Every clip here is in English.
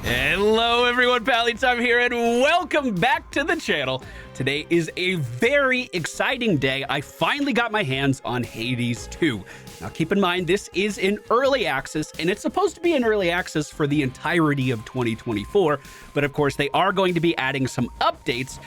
Hello everyone, Pallytime here, and welcome back to the channel. Today is a very exciting day. I finally got my hands on Hades 2. Now keep in mind, this is in early access, and it's supposed to be in early access for the entirety of 2024. But of course, they are going to be adding some updates.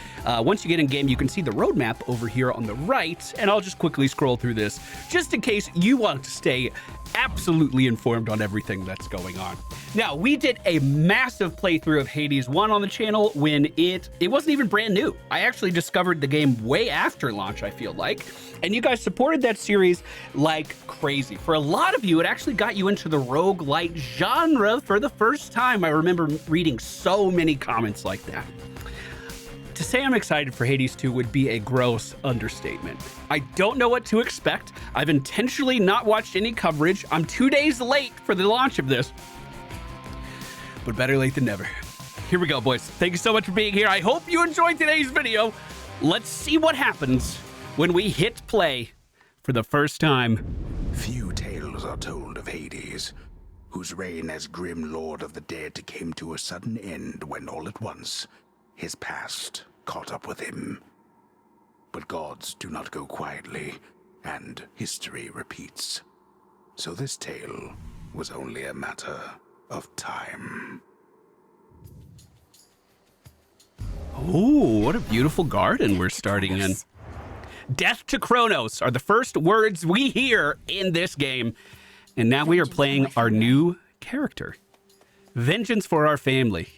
Once you get in game, you can see the roadmap over here on the right, and I'll just quickly scroll through this just in case you want to stay absolutely informed on everything that's going on. Now, we did a massive playthrough of Hades 1 on the channel when it wasn't even brand new. I actually discovered the game way after launch, I feel like, and you guys supported that series like crazy. For a lot of you, it actually got you into the rogue-lite genre for the first time. I remember reading so many comments like that. To say I'm excited for Hades 2 would be a gross understatement. I don't know what to expect. I've intentionally not watched any coverage. I'm 2 days late for the launch of this, but better late than never. Here we go, boys. Thank you so much for being here. I hope you enjoyed today's video. Let's see what happens when we hit play for the first time. Few tales are told of Hades, whose reign as grim lord of the dead came to a sudden end when all at once his past caught up with him. But gods do not go quietly, and history repeats. So this tale was only a matter of time. Ooh, what a beautiful garden we're starting in. Death to Kronos are the first words we hear in this game. And now we are playing our new character. Vengeance for our family.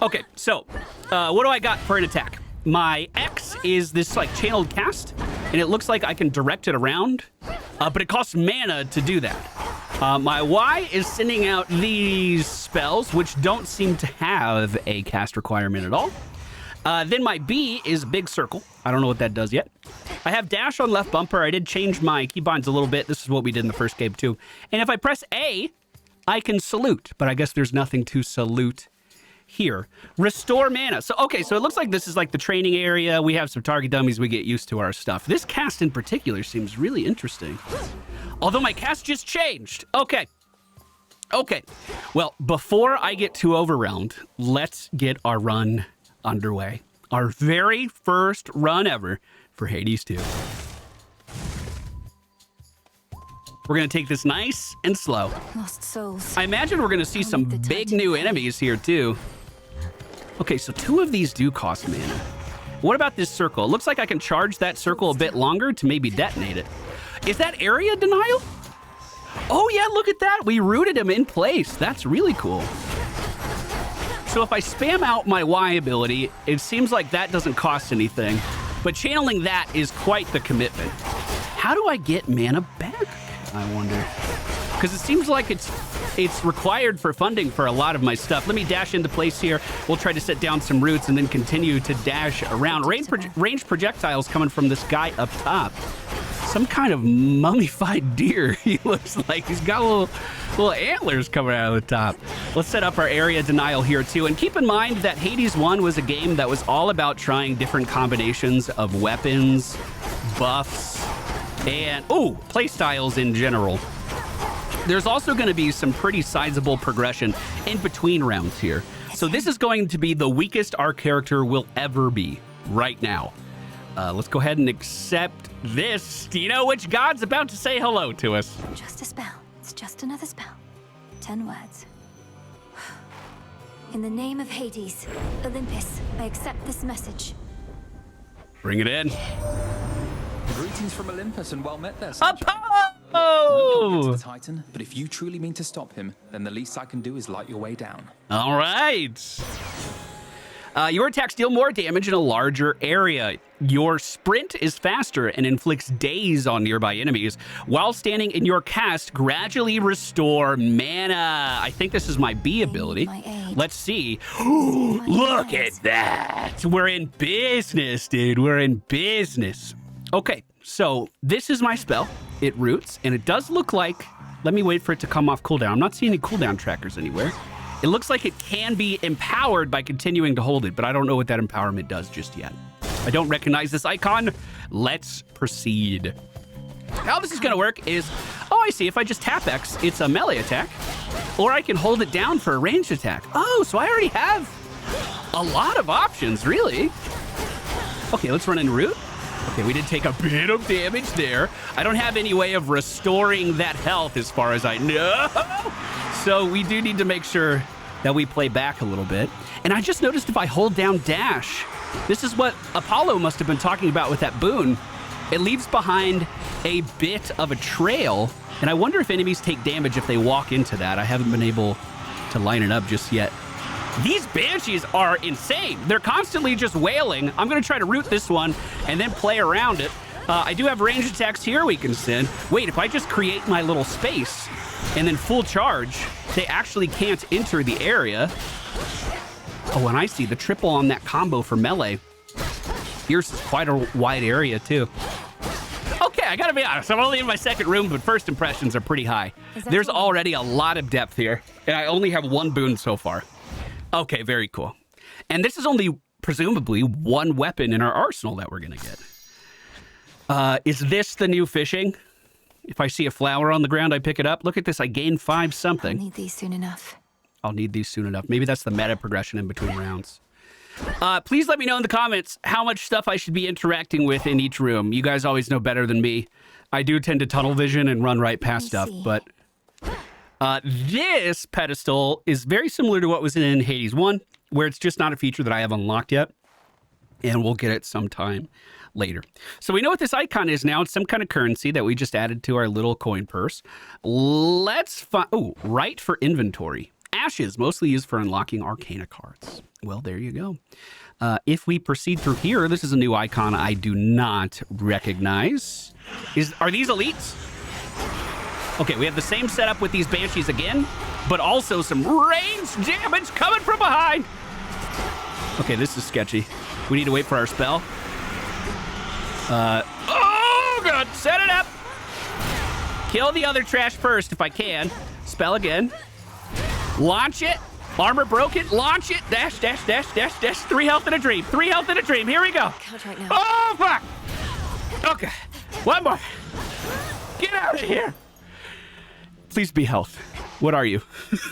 Okay, so what do I got for an attack? My X is this like channeled cast, and it looks like I can direct it around, but it costs mana to do that. My Y is sending out these spells, which don't seem to have a cast requirement at all. Then my B is big circle. I don't know what that does yet. I have dash on left bumper. I did change my keybinds a little bit. This is what we did in the first game too. And if I press A, I can salute, but I guess there's nothing to salute here. Restore mana. So, okay, so it looks like this is like the training area. We have some target dummies. We get used to our stuff. This cast in particular seems really interesting. Although my cast just changed. Okay. Okay. Well, before I get too overwhelmed, let's get our run underway. Our very first run ever for Hades 2. We're going to take this nice and slow. Lost souls. I imagine we're going to see some big new enemies here too. Okay, so 2 of these do cost mana. What about this circle? It looks like I can charge that circle a bit longer to maybe detonate it. Is that area denial? Oh yeah, look at that. We rooted him in place. That's really cool. So if I spam out my Y ability, it seems like that doesn't cost anything, but channeling that is quite the commitment. How do I get mana back, I wonder? Because it seems like it's required for funding for a lot of my stuff. Let me dash into place here. We'll try to set down some roots and then continue to dash around. Range projectiles coming from this guy up top. Some kind of mummified deer, he looks like. He's got little antlers coming out of the top. Let's set up our area denial here too. And keep in mind that Hades 1 was a game that was all about trying different combinations of weapons, buffs, and playstyles in general. There's also going to be some pretty sizable progression in between rounds here. So this is going to be the weakest our character will ever be right now. Let's go ahead and accept this. Do you know which god's about to say hello to us? Just a spell. It's just another spell. 10 words. In the name of Hades, Olympus, I accept this message. Bring it in. Greetings from Olympus and well met there, Apollo! the Titan, but if you truly mean to stop him, then the least I can do is light your way down. All right. Your attacks deal more damage in a larger area. Your sprint is faster and inflicts daze on nearby enemies. While standing in your cast, gradually restore mana. I think this is my B ability. Let's see. Look at that. We're in business, dude. We're in business. Okay, so this is my spell. It roots, and it does look like... Let me wait for it to come off cooldown. I'm not seeing any cooldown trackers anywhere. It looks like it can be empowered by continuing to hold it, but I don't know what that empowerment does just yet. I don't recognize this icon. Let's proceed. How this is going to work is, oh, I see. If I just tap X, it's a melee attack. or I can hold it down for a ranged attack. Oh, so I already have a lot of options, really. Okay, let's run in root. Okay, we did take a bit of damage there. I don't have any way of restoring that health as far as I know. So we do need to make sure that we play back a little bit. And I just noticed if I hold down dash, this is what Apollo must have been talking about with that boon. It leaves behind a bit of a trail. And I wonder if enemies take damage if they walk into that. I haven't been able to line it up just yet. These banshees are insane. They're constantly just wailing. I'm going to try to root this one and then play around it. I do have ranged attacks here we can send. Wait, if I just create my little space and then full charge, they actually can't enter the area. Oh, and I see the triple on that combo for melee. Here's quite a wide area, too. Okay, I gotta be honest. I'm only in my second room, but first impressions are pretty high. There's already a lot of depth here, and I only have one boon so far. Okay, very cool. And this is only, presumably, one weapon in our arsenal that we're gonna get. Is this the new fishing? If I see a flower on the ground, I pick it up. Look at this, I gain 5 something. I'll need these soon enough. I'll need these soon enough. Maybe that's the meta progression in between rounds. Please let me know in the comments how much stuff I should be interacting with in each room. You guys always know better than me. I do tend to tunnel vision and run right past stuff, but this pedestal is very similar to what was in Hades 1, where it's just not a feature that I have unlocked yet, and we'll get it sometime later. So we know what this icon is now. It's some kind of currency that we just added to our little coin purse. Let's find... Oh, right for inventory. Ashes, mostly used for unlocking Arcana cards. Well, there you go. If we proceed through here, this is a new icon I do not recognize. Are these elites? Okay, we have the same setup with these banshees again, but also some ranged damage coming from behind. Okay, this is sketchy. We need to wait for our spell. Oh, God, set it up. Kill the other trash first if I can. Spell again. Launch it. Armor broken. Launch it. Dash, dash, dash, dash, dash. 3 health in a dream. 3 health in a dream. Here we go. Right now. Oh, fuck. Okay. One more. Get out of here. Please be health. What are you?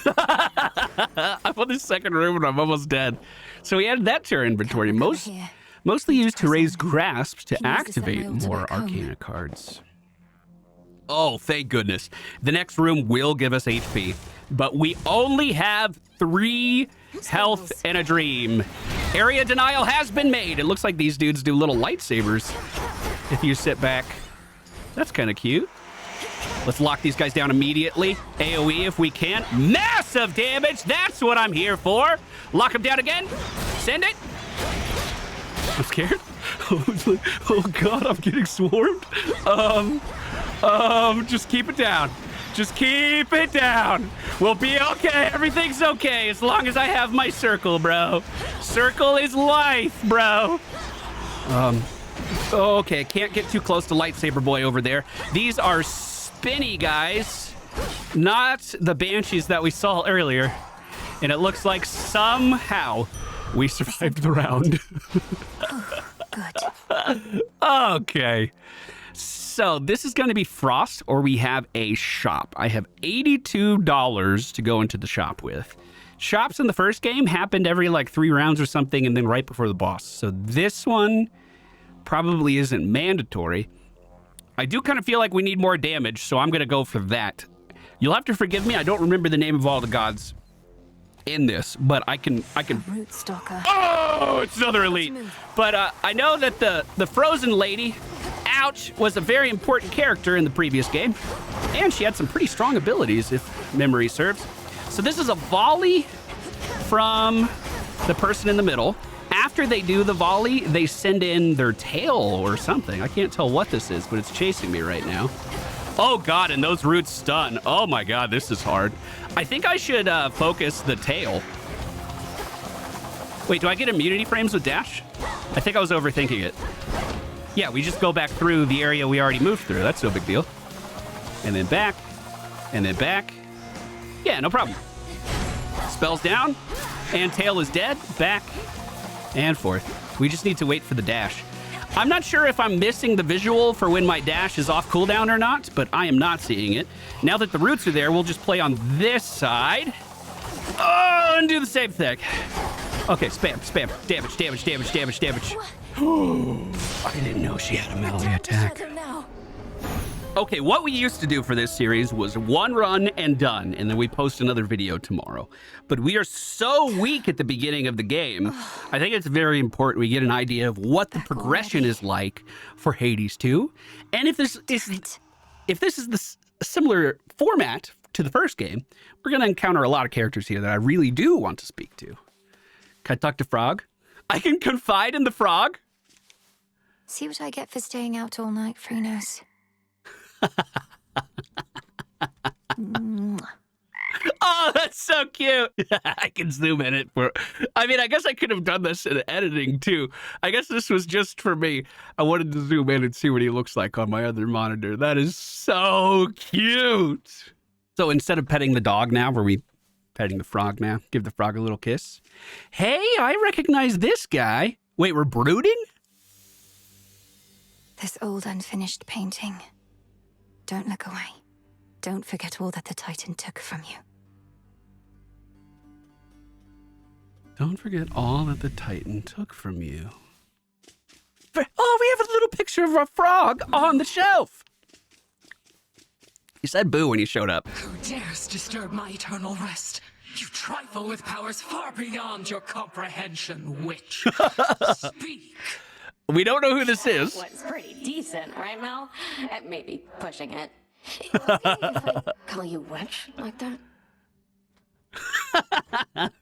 I'm on the second room and I'm almost dead. So we added that to our inventory. Mostly used to raise grasps to activate more Arcana cards. Oh, thank goodness. The next room will give us HP, but we only have 3 health and a dream. Area denial has been made. It looks like these dudes do little lightsabers if you sit back. That's kind of cute. Let's lock these guys down immediately. AoE if we can. Massive damage. That's what I'm here for. Lock them down again. Send it. I'm scared. Oh God, I'm getting swarmed. Just keep it down. Just keep it down. We'll be okay. Everything's okay as long as I have my circle, bro. Circle is life, bro. Okay, can't get too close to Lightsaber Boy over there. These are spinny guys, not the banshees that we saw earlier. And it looks like somehow we survived the round. Good. Okay. So this is going to be Frost, or we have a shop. I have $82 to go into the shop with. Shops in the first game happened every like 3 rounds or something, and then right before the boss. So this one probably isn't mandatory. I do kind of feel like we need more damage, so I'm going to go for that. You'll have to forgive me. I don't remember the name of all the gods in this, but I can. Root stalker. Oh, it's another elite. But I know that the frozen lady, ouch, was a very important character in the previous game, and she had some pretty strong abilities, if memory serves. So this is a volley from the person in the middle. After they do the volley, they send in their tail or something. I can't tell what this is, but it's chasing me right now. Oh God, and those roots stun. Oh my God, this is hard. I think I should focus the tail. Wait, do I get immunity frames with dash? I think I was overthinking it. Yeah, we just go back through the area we already moved through. That's no big deal. And then back, and then back. Yeah, no problem. Spells down, and tail is dead. Back and forth. We just need to wait for the dash. I'm not sure if I'm missing the visual for when my dash is off cooldown or not, but I am not seeing it. Now that the roots are there, we'll just play on this side. Oh, and do the same thing. Okay, spam. Damage. I didn't know she had a melee attack. Okay, what we used to do for this series was one run and done, and then we post another video tomorrow. But we are so weak at the beginning of the game, I think it's very important we get an idea of what the progression is like for Hades 2. And if this is the similar format to the first game, we're going to encounter a lot of characters here that I really do want to speak to. Can I talk to Frog? I can confide in the Frog? See what I get for staying out all night, Freenos. Oh, that's so cute. I can zoom in it for... I mean, I guess I could have done this in editing, too. I guess this was just for me. I wanted to zoom in and see what he looks like on my other monitor. That is so cute. So instead of petting the dog now, were we petting the frog now? Give the frog a little kiss. Hey, I recognize this guy. Wait, we're brooding? This old unfinished painting. Don't look away. Don't forget all that the Titan took from you. Don't forget all that the Titan took from you. Oh, we have a little picture of a frog on the shelf. He said boo when he showed up. Who dares disturb my eternal rest? You trifle with powers far beyond your comprehension, witch. Speak. We don't know who this is. What's pretty decent, right, Mel? Maybe pushing it. Okay if I call you witch like that?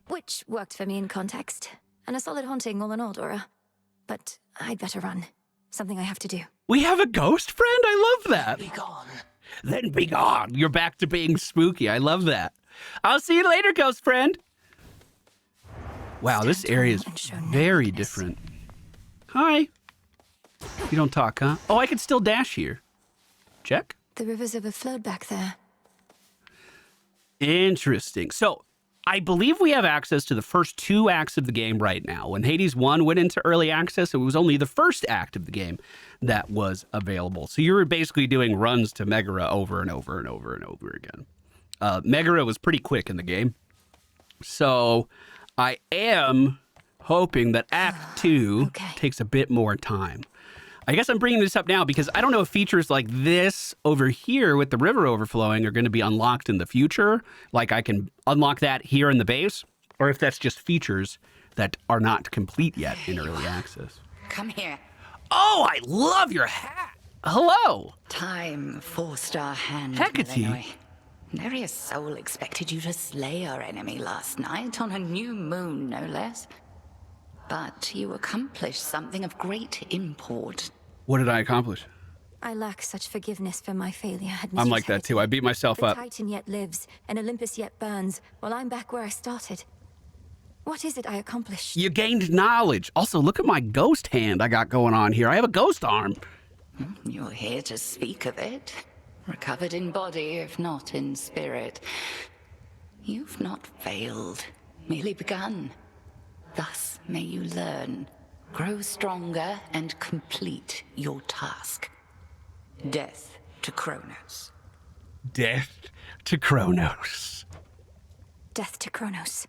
Which worked for me in context. And a solid haunting all in all, Dora. But I'd better run. Something I have to do. We have a ghost friend? I love that. Be gone. Then be gone. You're back to being spooky. I love that. I'll see you later, ghost friend. Wow, this area is very different. Hi. You don't talk, huh? Oh, I can still dash here. Check. The river's overflowed back there. Interesting. So, I believe we have access to the first 2 acts of the game right now. When Hades 1 went into early access, it was only the first act of the game that was available. So you were basically doing runs to Megara over and over and over and over again. Megara was pretty quick in the game. So I am hoping that Act 2 takes a bit more time. I guess I'm bringing this up now because I don't know if features like this over here with the river overflowing are going to be unlocked in the future. Like I can unlock that here in the base, or if that's just features that are not complete yet in early access. Come here. Oh, I love your hat. Hello. Time forced our hand, Hecate. Melinoe. Nary soul expected you to slay our enemy last night on a new moon, no less. But you accomplished something of great import. What did I accomplish? I lack such forgiveness for my failure. I'm like that too. I beat myself the up. Titan yet lives, and Olympus yet burns, while I'm back where I started. What is it I accomplished? You gained knowledge. Also, look at my ghost hand I got going on here. I have a ghost arm. You're here to speak of it. Recovered in body, if not in spirit. You've not failed, merely begun. Thus may you learn, grow stronger, and complete your task. Death to Kronos. Death to Kronos. Death to Kronos.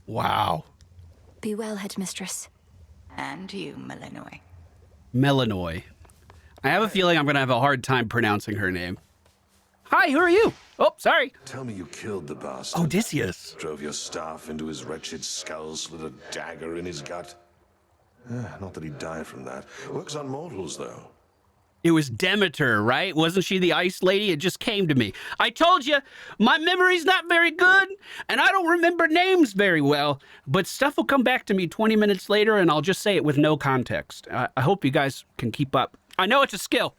Wow. Be well, headmistress. And you, Melinoe. Melinoe. I have a feeling I'm going to have a hard time pronouncing her name. Hi, who are you? Oh, sorry. Tell me you killed the bastard. Odysseus. Drove your staff into his wretched skull, slid a dagger in his gut. Not that he died from that. Works on mortals, though. It was Demeter, right? Wasn't she the ice lady? It just came to me. I told you, my memory's not very good, and I don't remember names very well, but stuff will come back to me 20 minutes later, and I'll just say it with no context. I hope you guys can keep up. I know it's a skill.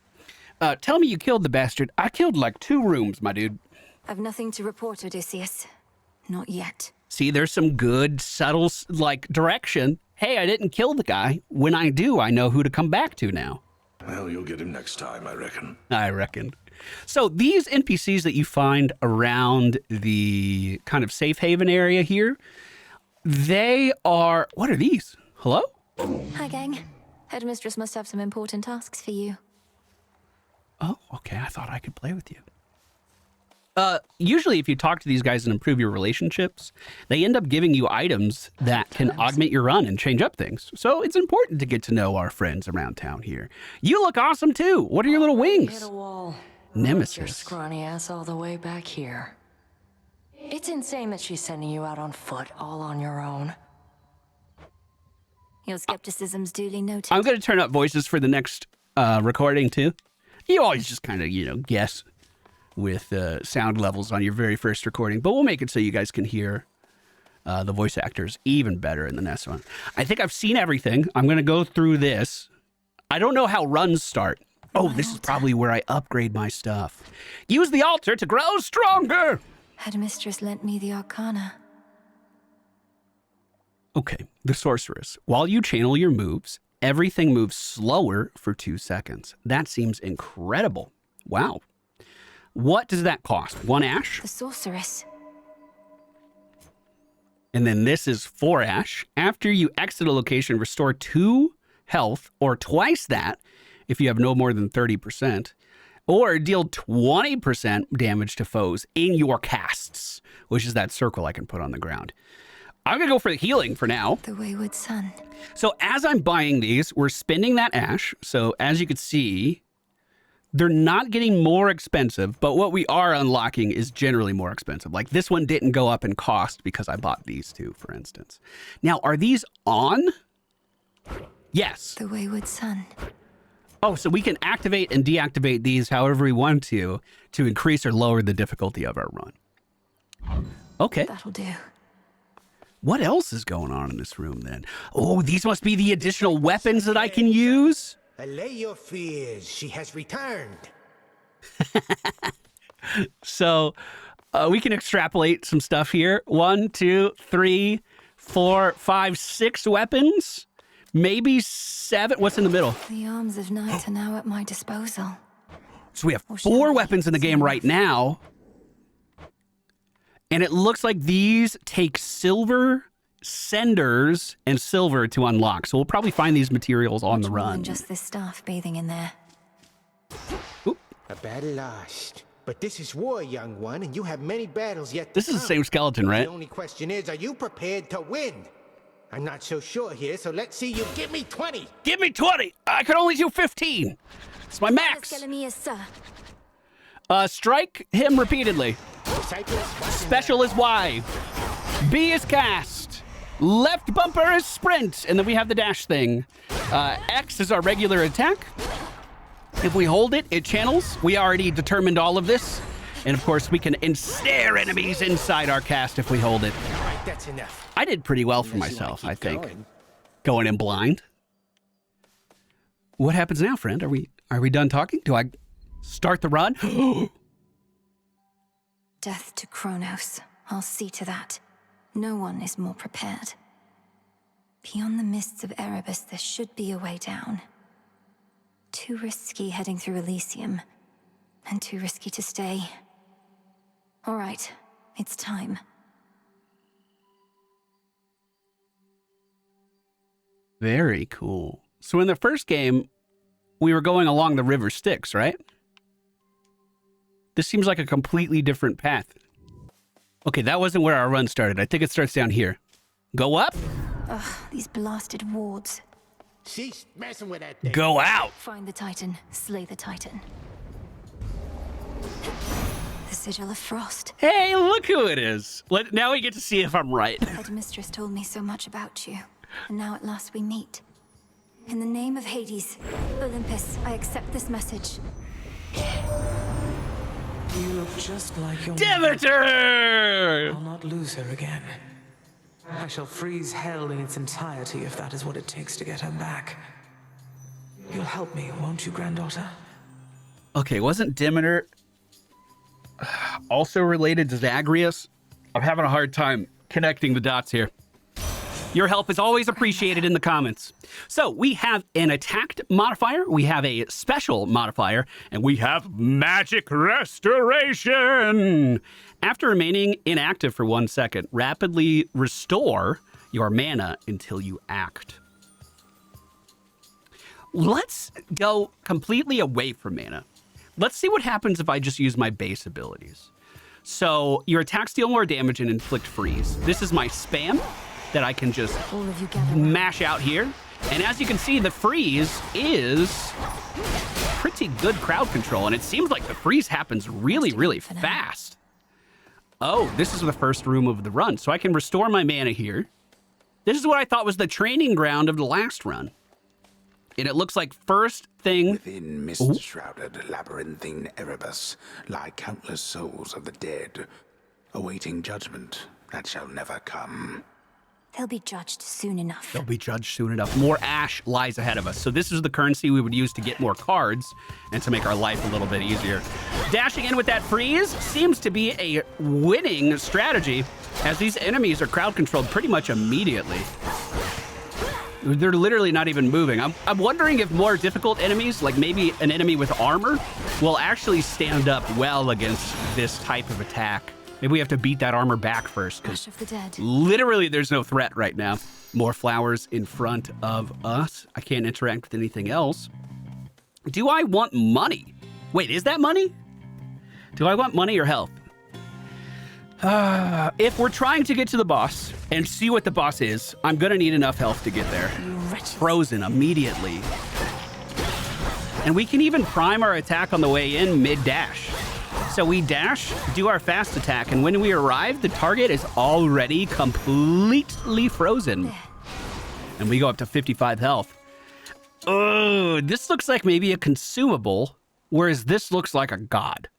Tell me you killed the bastard. I killed like 2 rooms, my dude. I've nothing to report, Odysseus. Not yet. See, there's some good, subtle, direction. Hey, I didn't kill the guy. When I do, I know who to come back to now. Well, you'll get him next time, I reckon. I reckon. So these NPCs that you find around the kind of safe haven area here, they are... What are these? Hello? Hi, gang. Headmistress must have some important tasks for you. Oh, okay. I thought I could play with you. Usually if you talk to these guys and improve your relationships, they end up giving you items that can augment your run and change up things. So it's important to get to know our friends around town here. You look awesome too. What are your little wings? Hit a wall. Nemesis. Your scrawny ass all the way back here. It's insane that she's sending you out on foot, all on your own. Your skepticism's duly noted. I'm going to turn up voices for the next recording too. You always just kind of, you know, guess with sound levels on your very first recording, but we'll make it so you guys can hear the voice actors even better in the next one. I think I've seen everything. I'm going to go through this. I don't know how runs start. Oh, this is probably where I upgrade my stuff. Use the altar to grow stronger. Headmistress lent me the arcana. Okay, the sorceress. While you channel your moves, everything moves slower for 2 seconds. That seems incredible. Wow. What does that cost? 1 ash? The sorceress. And then this is 4 ash. After you exit a location, restore 2 health or twice that if you have no more than 30%, or deal 20% damage to foes in your casts, which is that circle I can put on the ground. I'm going to go for the healing for now. The wayward son. So as I'm buying these, we're spending that ash. So as you can see, they're not getting more expensive, but what we are unlocking is generally more expensive. Like this one didn't go up in cost because I bought these two, for instance. Now, are these on? Yes. The wayward son. Oh, so we can activate and deactivate these however we want to increase or lower the difficulty of our run. Okay. That'll do. What else is going on in this room then? Oh, these must be the additional weapons that I can use? Allay your fears. She has returned. So we can extrapolate some stuff here. 1, 2, 3, 4, 5, 6 weapons. Maybe 7. What's in the middle? The arms of night are now at my disposal. So we have 4 weapons in the game right now. And it looks like these take silver, cinders, and silver to unlock. So we'll probably find these materials on the More run. than just this staff bathing in there. Oop. A battle lost. But this is war, young one, and you have many battles yet to This is the same skeleton, right? The only question is, are you prepared to win? I'm not so sure here, so let's see you give me 20. Give me 20. I can only do 15. It's my max. Strike him repeatedly. Special is Y. B is cast. Left bumper is sprint. And then we have the dash thing. X is our regular attack. If we hold it, it channels. We already determined all of this. And of course, we can ensnare enemies inside our cast if we hold it. All right, that's enough. I did pretty well for myself, I think. Going in blind. What happens now, friend? Are we done talking? Do I start the run? Death to Kronos. I'll see to that. No one is more prepared. Beyond the mists of Erebus, there should be a way down. Too risky heading through Elysium, and too risky to stay. All right, it's time. Very cool. So in the first game, we were going along the river Styx, right? This seems like a completely different path. Okay, that wasn't where our run started. I think it starts down here. Go up? Ugh, these blasted wards. She's messing with that thing. Go out! Find the Titan, slay the Titan. The Sigil of Frost. Hey, look who it is. Now we get to see if I'm right. Headmistress told me so much about you, and now at last we meet. In the name of Hades, Olympus, I accept this message. You look just like your Demeter! I'll not lose her again. I shall freeze hell in its entirety if that is what it takes to get her back. You'll help me, won't you, granddaughter? Okay, wasn't Demeter also related to Zagreus? I'm having a hard time connecting the dots here. Your help is always appreciated in the comments. So we have an attacked modifier, we have a special modifier, and we have magic restoration. After remaining inactive for 1 second, rapidly restore your mana until you act. Let's go completely away from mana. Let's see what happens if I just use my base abilities. So your attacks deal more damage and inflict freeze. This is my spam that I can just mash out here. And as you can see, the freeze is pretty good crowd control. And it seems like the freeze happens really, really fast. Oh, this is the first room of the run. So I can restore my mana here. This is what I thought was the training ground of the last run. And it looks like first thing... Within mist-shrouded labyrinthine Erebus lie countless souls of the dead, awaiting judgment that shall never come. They'll be judged soon enough. They'll be judged soon enough. More ash lies ahead of us. So this is the currency we would use to get more cards and to make our life a little bit easier. Dashing in with that freeze seems to be a winning strategy, as these enemies are crowd controlled pretty much immediately. They're literally not even moving. I'm wondering if more difficult enemies, like maybe an enemy with armor, will actually stand up well against this type of attack. Maybe we have to beat that armor back first, because literally there's no threat right now. More flowers in front of us. I can't interact with anything else. Do I want money? Wait, is that money? Do I want money or health? If we're trying to get to the boss and see what the boss is, I'm gonna need enough health to get there. Frozen immediately. And we can even prime our attack on the way in mid-dash. So we dash, do our fast attack, and when we arrive, the target is already completely frozen. And we go up to 55 health. Oh, this looks like maybe a consumable, whereas this looks like a god.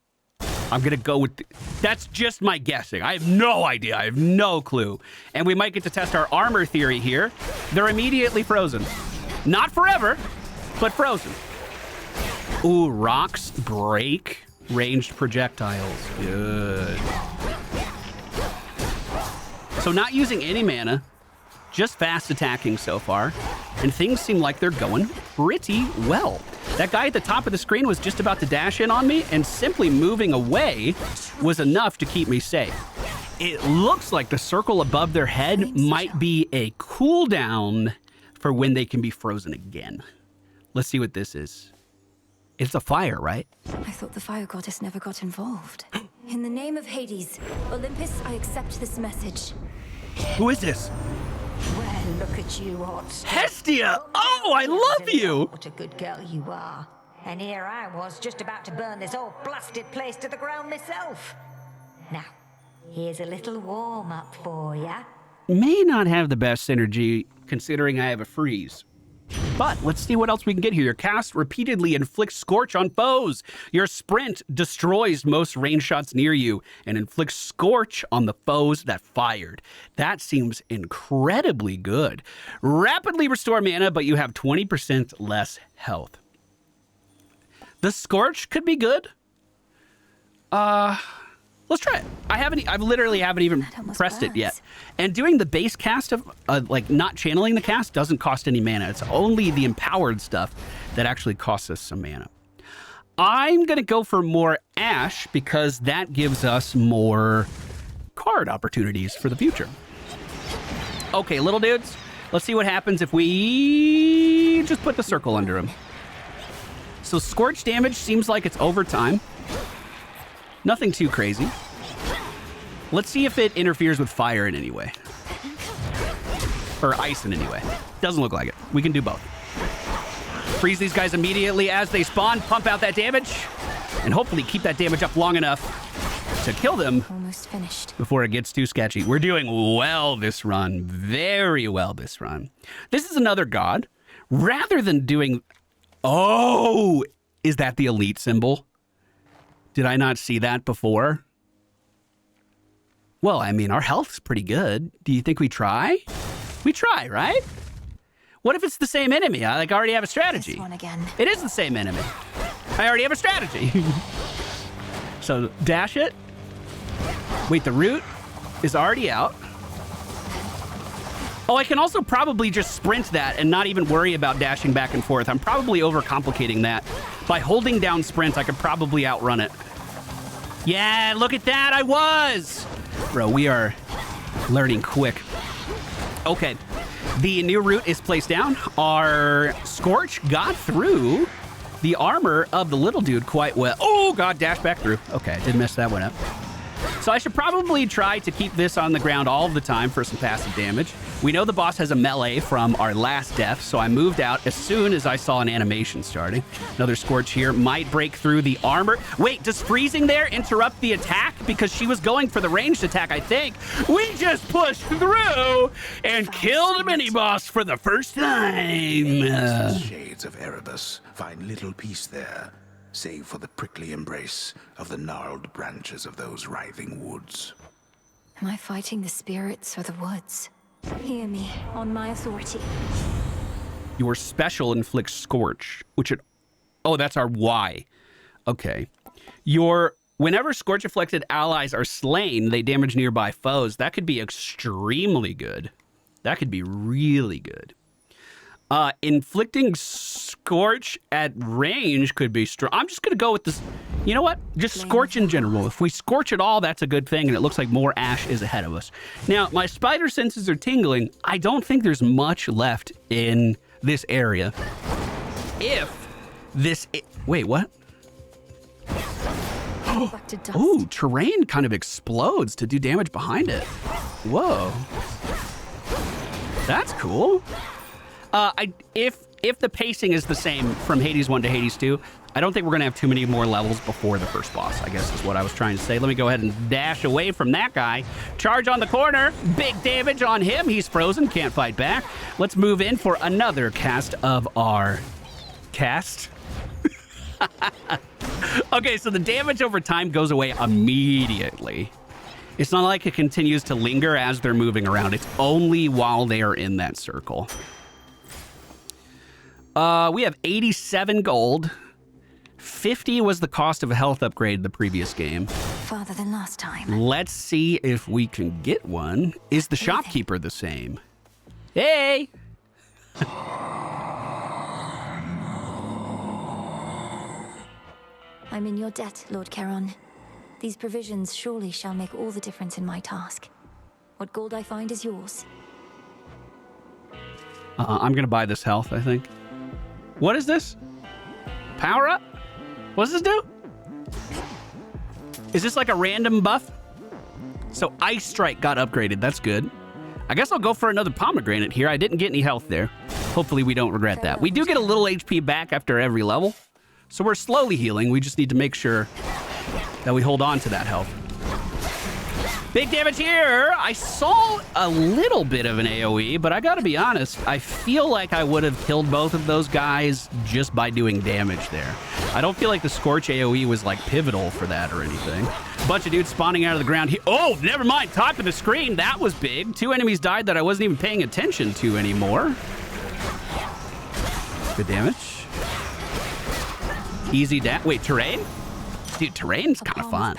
I'm gonna go with, that's just my guessing. I have no idea, I have no clue. And we might get to test our armor theory here. They're immediately frozen. Not forever, but frozen. Ooh, rocks break ranged projectiles, good. So not using any mana, just fast attacking so far, and things seem like they're going pretty well. That guy at the top of the screen was just about to dash in on me, and simply moving away was enough to keep me safe. It looks like the circle above their head might be a cooldown for when they can be frozen again. Let's see what this is. It's a fire, right? I thought the fire goddess never got involved. In the name of Hades, Olympus, I accept this message. Who is this? Well, look at you, Ots. Hestia! Oh, I love you! What a good girl you are. And here I was, just about to burn this whole blasted place to the ground myself. Now, here's a little warm-up for ya. May not have the best synergy, considering I have a freeze. But let's see what else we can get here. Your cast repeatedly inflicts scorch on foes. Your sprint destroys most range shots near you and inflicts scorch on the foes that fired. That seems incredibly good. Rapidly restore mana, but you have 20% less health. The scorch could be good. Let's try it. I literally haven't even pressed it yet. And doing the base cast of, like, not channeling the cast doesn't cost any mana. It's only the empowered stuff that actually costs us some mana. I'm going to go for more ash because that gives us more card opportunities for the future. Okay, little dudes, let's see what happens if we just put the circle under him. So scorch damage seems like it's over time. Nothing too crazy. Let's see if it interferes with fire in any way. Or ice in any way. Doesn't look like it. We can do both. Freeze these guys immediately as they spawn, pump out that damage, and hopefully keep that damage up long enough to kill them. Almost finished. Before it gets too sketchy. We're doing well this run. Very well this run. This is another god. Rather than doing... Oh! Is that the elite symbol? Did I not see that before? Well, I mean, our health's pretty good. Do you think we try? We try, right? What if it's the same enemy? I already have a strategy. This one again. It is the same enemy. I already have a strategy. So dash it. Wait, the root is already out. Oh, I can also probably just sprint that and not even worry about dashing back and forth. I'm probably overcomplicating that. By holding down sprint, I could probably outrun it. Yeah, look at that, I was! Bro, we are learning quick. Okay, The new root is placed down. Our Scorch got through the armor of the little dude quite well. Oh, God, dash back through. Okay, I did mess that one up. So I should probably try to keep this on the ground all of the time for some passive damage. We know the boss has a melee from our last death, so I moved out as soon as I saw an animation starting. Another Scorch here might break through the armor. Wait, does freezing there interrupt the attack? Because she was going for the ranged attack, I think. We just pushed through and killed a mini-boss for the first time. Shades of Erebus find little peace there, save for the prickly embrace of the gnarled branches of those writhing woods. Am I fighting the spirits or the woods? Hear me, on my authority. Your special inflicts Scorch, which it... Oh, that's our Y. Okay. Whenever Scorch-afflicted allies are slain, they damage nearby foes. That could be extremely good. That could be really good. Inflicting Scorch at range could be strong. I'm just going to go with this. You know what? Just Scorch in general. If we Scorch at all, that's a good thing, and it looks like more ash is ahead of us. Now, my spider senses are tingling. I don't think there's much left in this area. Wait, what? Ooh, terrain kind of explodes to do damage behind it. Whoa. That's cool. If the pacing is the same from Hades 1 to Hades 2, I don't think we're going to have too many more levels before the first boss, I guess is what I was trying to say. Let me go ahead and dash away from that guy. Charge on the corner. Big damage on him. He's frozen. Can't fight back. Let's move in for another cast of our cast. Okay, so the damage over time goes away immediately. It's not like it continues to linger as they're moving around. It's only while they are in that circle. We have 87 gold. 50 was the cost of a health upgrade the previous game. Farther than last time. Let's see if we can get one. Is the shopkeeper the same? Hey! I'm in your debt, Lord Charon. These provisions surely shall make all the difference in my task. What gold I find is yours. I'm gonna buy this health, I think. What is this? Power up? What does this do? Is this like a random buff? So Ice Strike got upgraded. That's good. I guess I'll go for another pomegranate here. I didn't get any health there. Hopefully we don't regret that. We do get a little HP back after every level. So we're slowly healing. We just need to make sure that we hold on to that health. Big damage here. I saw a little bit of an AoE, but I gotta be honest, I feel like I would have killed both of those guys just by doing damage there. I don't feel like the Scorch AoE was like pivotal for that or anything. Bunch of dudes spawning out of the ground here. Oh, never mind. Top of the screen. That was big. 2 enemies died that I wasn't even paying attention to anymore. Good damage. Easy down. Wait, terrain? Dude, terrain's kind of fun.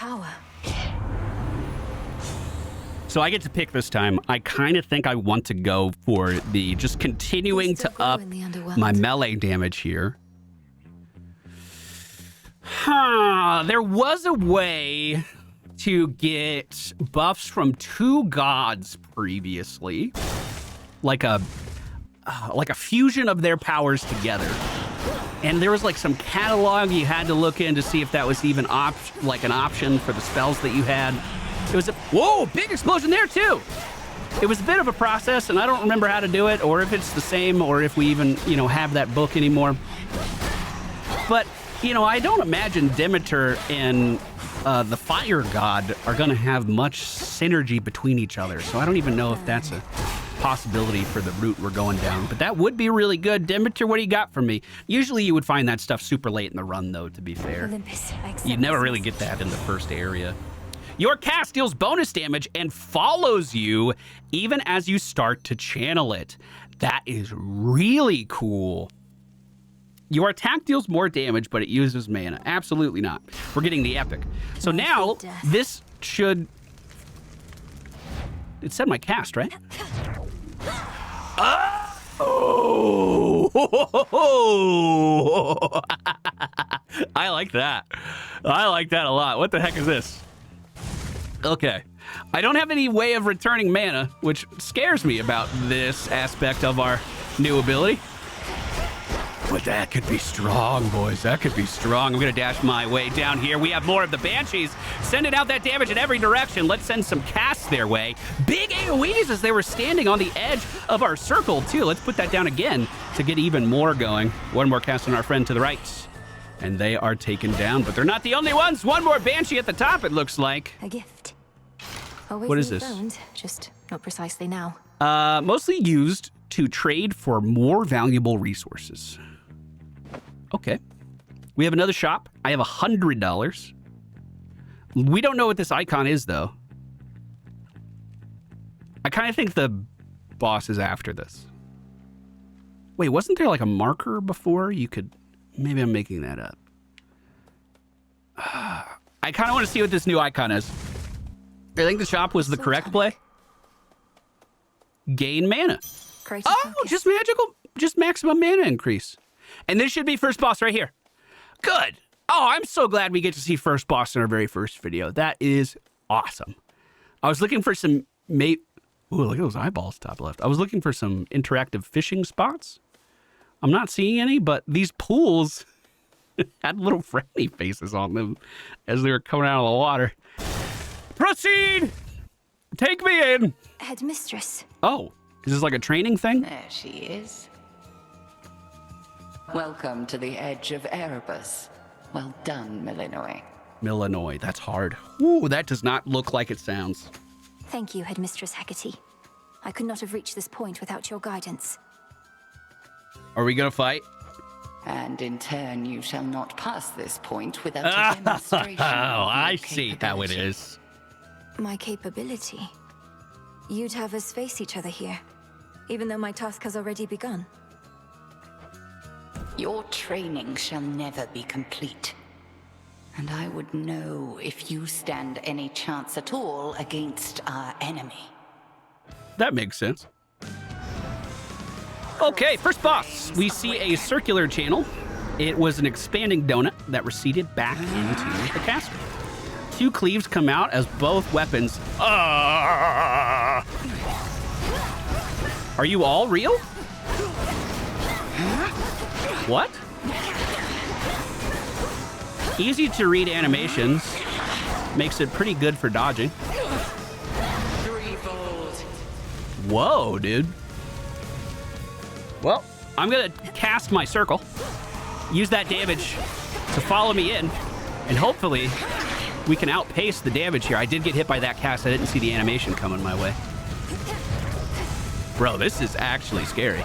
So I get to pick this time. I kind of think I want to go for the just continuing to up my melee damage here. There was a way to get buffs from 2 gods previously, like a fusion of their powers together. And there was like some catalog you had to look in to see if that was even like an option for the spells that you had. It was whoa, big explosion there too. It was a bit of a process, and I don't remember how to do it, or if it's the same, or if we even, have that book anymore. But, I don't imagine Demeter and the fire god are going to have much synergy between each other. So I don't even know if that's a possibility for the route we're going down. But that would be really good. Demeter, what do you got for me? Usually you would find that stuff super late in the run, though, to be fair. Olympus, You'd never really get that in the first area. Your cast deals bonus damage and follows you even as you start to channel it. That is really cool. Your attack deals more damage, but it uses mana. Absolutely not. We're getting the epic. So now, this should... It said my cast, right? Oh! I like that. I like that a lot. What the heck is this? Okay. I don't have any way of returning mana, which scares me about this aspect of our new ability. But that could be strong, boys. That could be strong. I'm going to dash my way down here. We have more of the Banshees sending out that damage in every direction. Let's send some casts their way. Big AoEs as they were standing on the edge of our circle, too. Let's put that down again to get even more going. One more cast on our friend to the right. And they are taken down, but they're not the only ones. One more Banshee at the top, it looks like. A gift. Always what is this? Found, just not precisely now. Mostly used to trade for more valuable resources. Okay. We have another shop. I have $100. We don't know what this icon is, though. I kind of think the boss is after this. Wait, wasn't there like a marker before you could... Maybe I'm making that up. I kind of want to see what this new icon is. I think the shop was the correct play. Gain mana. Oh, just magical, just maximum mana increase. And this should be first boss right here. Good. Oh, I'm so glad we get to see first boss in our very first video. That is awesome. I was looking for some Ooh, look at those eyeballs top left. I was looking for some interactive fishing spots. I'm not seeing any, but these pools had little friendly faces on them as they were coming out of the water. Proceed! Take me in! Headmistress. Oh, is this like a training thing? There she is. Welcome to the edge of Erebus. Well done, Melinoe. Melinoe, that's hard. Ooh, that does not look like it sounds. Thank you, Headmistress Hecate. I could not have reached this point without your guidance. Are we gonna fight? And in turn, you shall not pass this point without a demonstration. Oh, I see how it is. My capability? You'd have us face each other here, even though my task has already begun. Your training shall never be complete. And I would know if you stand any chance at all against our enemy. That makes sense. Okay, first boss. We see a circular channel. It was an expanding donut that receded back into the castle. Two cleaves come out as both weapons. Are you all real? What? Easy to read animations. Makes it pretty good for dodging. Whoa, dude. Well, I'm gonna cast my circle, use that damage to follow me in, and hopefully we can outpace the damage here. I did get hit by that cast. I didn't see the animation coming my way. Bro, this is actually scary.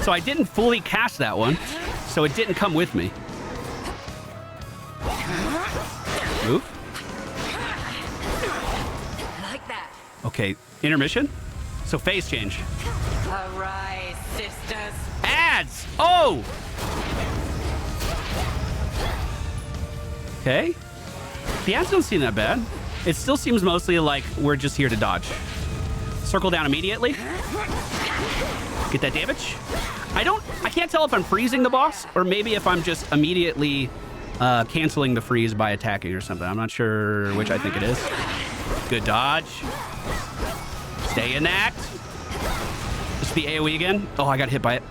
So I didn't fully cast that one, so it didn't come with me. Move. Like that. Okay, intermission. So phase change. Arise, sisters. Ads! Oh! Okay. The ads don't seem that bad. It still seems mostly like we're just here to dodge. Circle down immediately. Get that damage. I can't tell if I'm freezing the boss or maybe if I'm just immediately canceling the freeze by attacking or something. I'm not sure which I think it is. Good dodge. Stay in that. This is the AoE again. Oh, I got hit by it.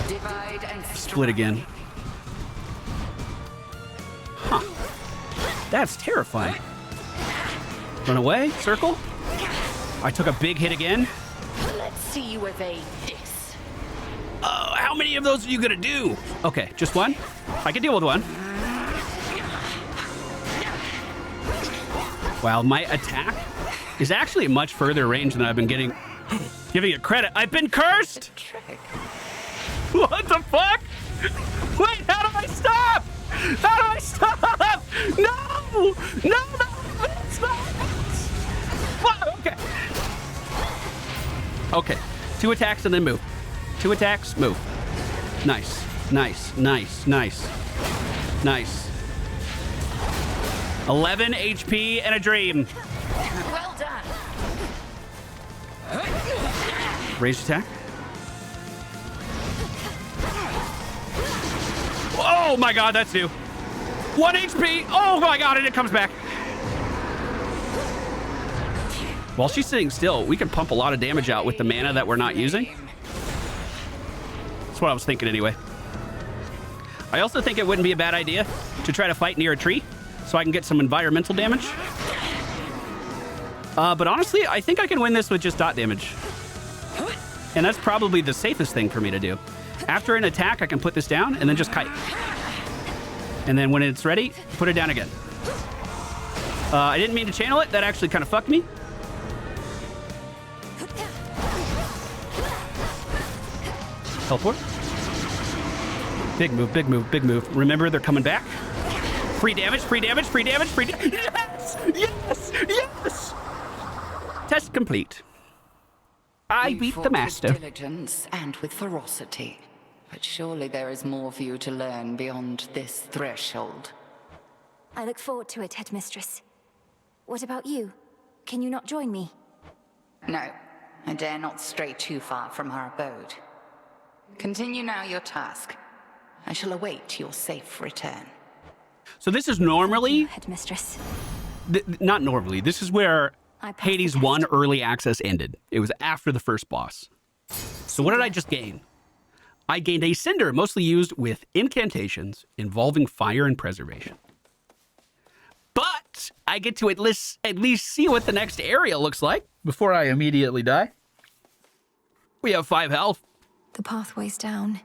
Divide and Split again. Huh. That's terrifying. Run away. Circle. I took a big hit again. Let's see you evade this. How many of those are you gonna do? Okay, just one? I can deal with one. Wow, my attack is actually much further range than I've been giving it credit. I've been cursed! What the fuck? Wait, how do I stop? How do I stop? No! No, no! Stop! Okay. Okay, 2 attacks and then move. 2 attacks, move. Nice, nice, nice, nice, nice. 11 HP and a dream. Well done. Ranged attack. Oh my god, that's new. 1 HP. Oh my god, and it comes back. While she's sitting still, we can pump a lot of damage out with the mana that we're not using. That's what I was thinking anyway. I also think it wouldn't be a bad idea to try to fight near a tree so I can get some environmental damage. But honestly, I think I can win this with just dot damage. And that's probably the safest thing for me to do. After an attack, I can put this down and then just kite. And then when it's ready, put it down again. I didn't mean to channel it. That actually kind of fucked me. Teleport. Big move, big move, big move. Remember, they're coming back. Free damage, free damage, free damage, free damage. Yes! Yes! Yes! Test complete. I beat the master. With diligence and with ferocity. But surely there is more for you to learn beyond this threshold. I look forward to it, Headmistress. What about you? Can you not join me? No, I dare not stray too far from our abode. Continue now your task. I shall await your safe return. So this is normally... Headmistress. Not normally. This is where Hades 1 early access ended. It was after the first boss. So what did I just gain? I gained a Cinder, mostly used with incantations involving fire and preservation. But I get to at least see what the next area looks like before I immediately die. We have 5 health. The pathway's down.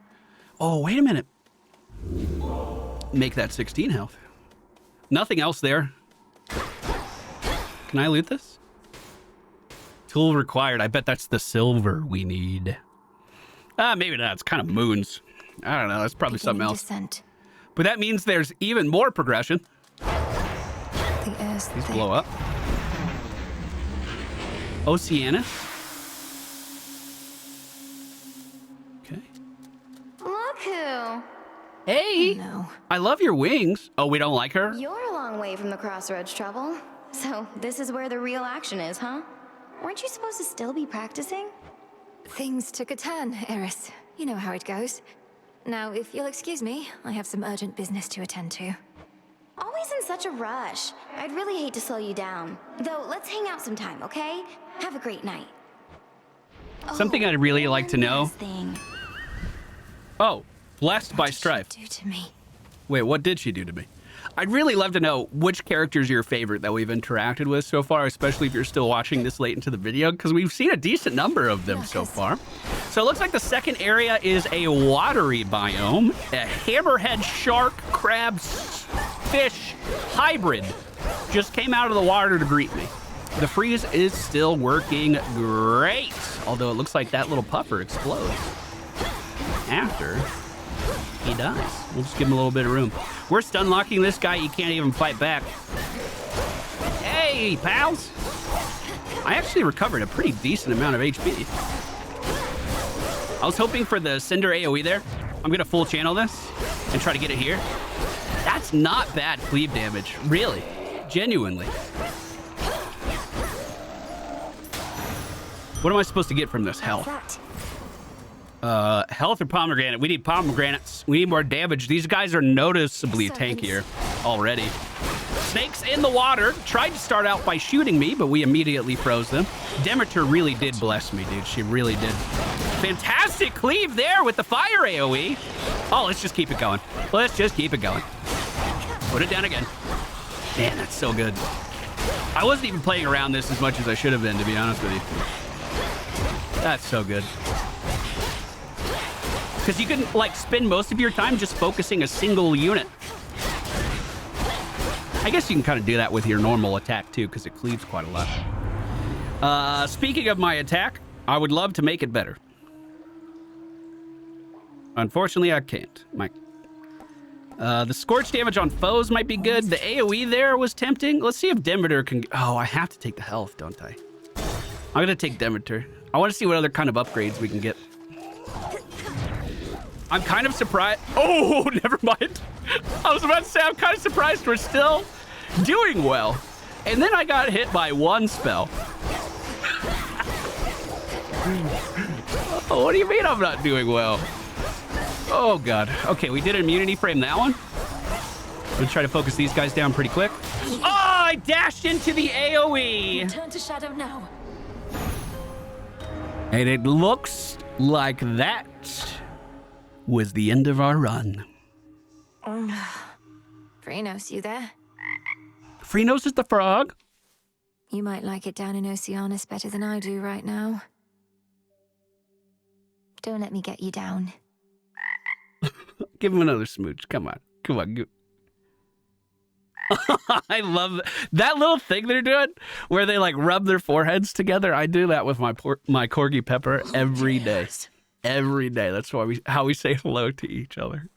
Oh, wait a minute. Make that 16 health. Nothing else there. Can I loot this? Tool required. I bet that's the silver we need. Maybe not. It's kind of moons. I don't know. That's probably something else. Descent. But that means there's even more progression. The air's These thick. blow up. Oceanus. Okay. Look who. Hey! No. I love your wings. Oh, we don't like her? You're a long way from the crossroads, Trouble. So this is where the real action is, huh? Weren't you supposed to still be practicing? Things took a turn, Eris. You know how it goes. Now, if you'll excuse me, I have some urgent business to attend to. Always in such a rush. I'd really hate to slow you down. Though, let's hang out sometime, okay? Have a great night. Something I'd really like to know. Thing. Oh, blessed by strife. Do to me. Wait, what did she do to me? I'd really love to know which character's your favorite that we've interacted with so far, especially if you're still watching this late into the video, because we've seen a decent number of them so far. So it looks like the second area is a watery biome, a hammerhead shark, crab, fish hybrid just came out of the water to greet me. The freeze is still working great, although it looks like that little puffer explodes after he dies. We'll just give him a little bit of room. We're stun locking this guy. He can't even fight back. Hey, pals. I actually recovered a pretty decent amount of HP. I was hoping for the Cinder AoE there. I'm going to full channel this and try to get it here. That's not bad cleave damage. Really. Genuinely. What am I supposed to get from this? Health. Health or pomegranate? We need pomegranates. We need more damage. These guys are noticeably tankier already. Snakes in the water. Tried to start out by shooting me, but we immediately froze them. Demeter really did bless me, dude. She really did. Fantastic cleave there with the fire AoE. Oh, let's just keep it going. Let's just keep it going. Put it down again. Man, that's so good. I wasn't even playing around this as much as I should have been, to be honest with you. That's so good. Because you can, like, spend most of your time just focusing a single unit. I guess you can kind of do that with your normal attack, too, because it cleaves quite a lot. Speaking of my attack, I would love to make it better. Unfortunately, I can't. The scorch damage on foes might be good. The AoE there was tempting. Let's see if Demeter can... Oh, I have to take the health, don't I? I'm going to take Demeter. I want to see what other kind of upgrades we can get. I'm kind of surprised. Oh, never mind. I was about to say, I'm kind of surprised we're still doing well. And then I got hit by one spell. Oh, what do you mean I'm not doing well? Oh, God. Okay, we did an immunity frame that one. We'll try to focus these guys down pretty quick. Oh, I dashed into the AoE. Turn to shadow now. And it looks like that was the end of our run. Phrynos, you there? Phrynos is the frog. You might like it down in Oceanus better than I do right now. Don't let me get you down. Give him another smooch. Come on. Come on. I love that little thing they're doing where they like rub their foreheads together. I do that with my Corgi Pepper every day. Every day. That's how we say hello to each other.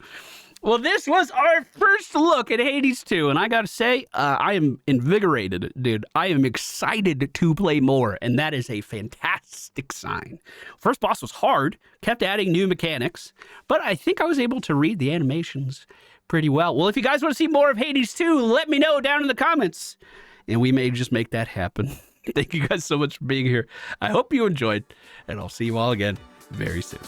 Well, this was our first look at Hades 2, and I gotta say, I am invigorated, dude. I am excited to play more, and that is a fantastic sign. First boss was hard, kept adding new mechanics, but I think I was able to read the animations pretty well. Well, if you guys want to see more of Hades 2, let me know down in the comments, and we may just make that happen. Thank you guys so much for being here. I hope you enjoyed, and I'll see you all again very soon.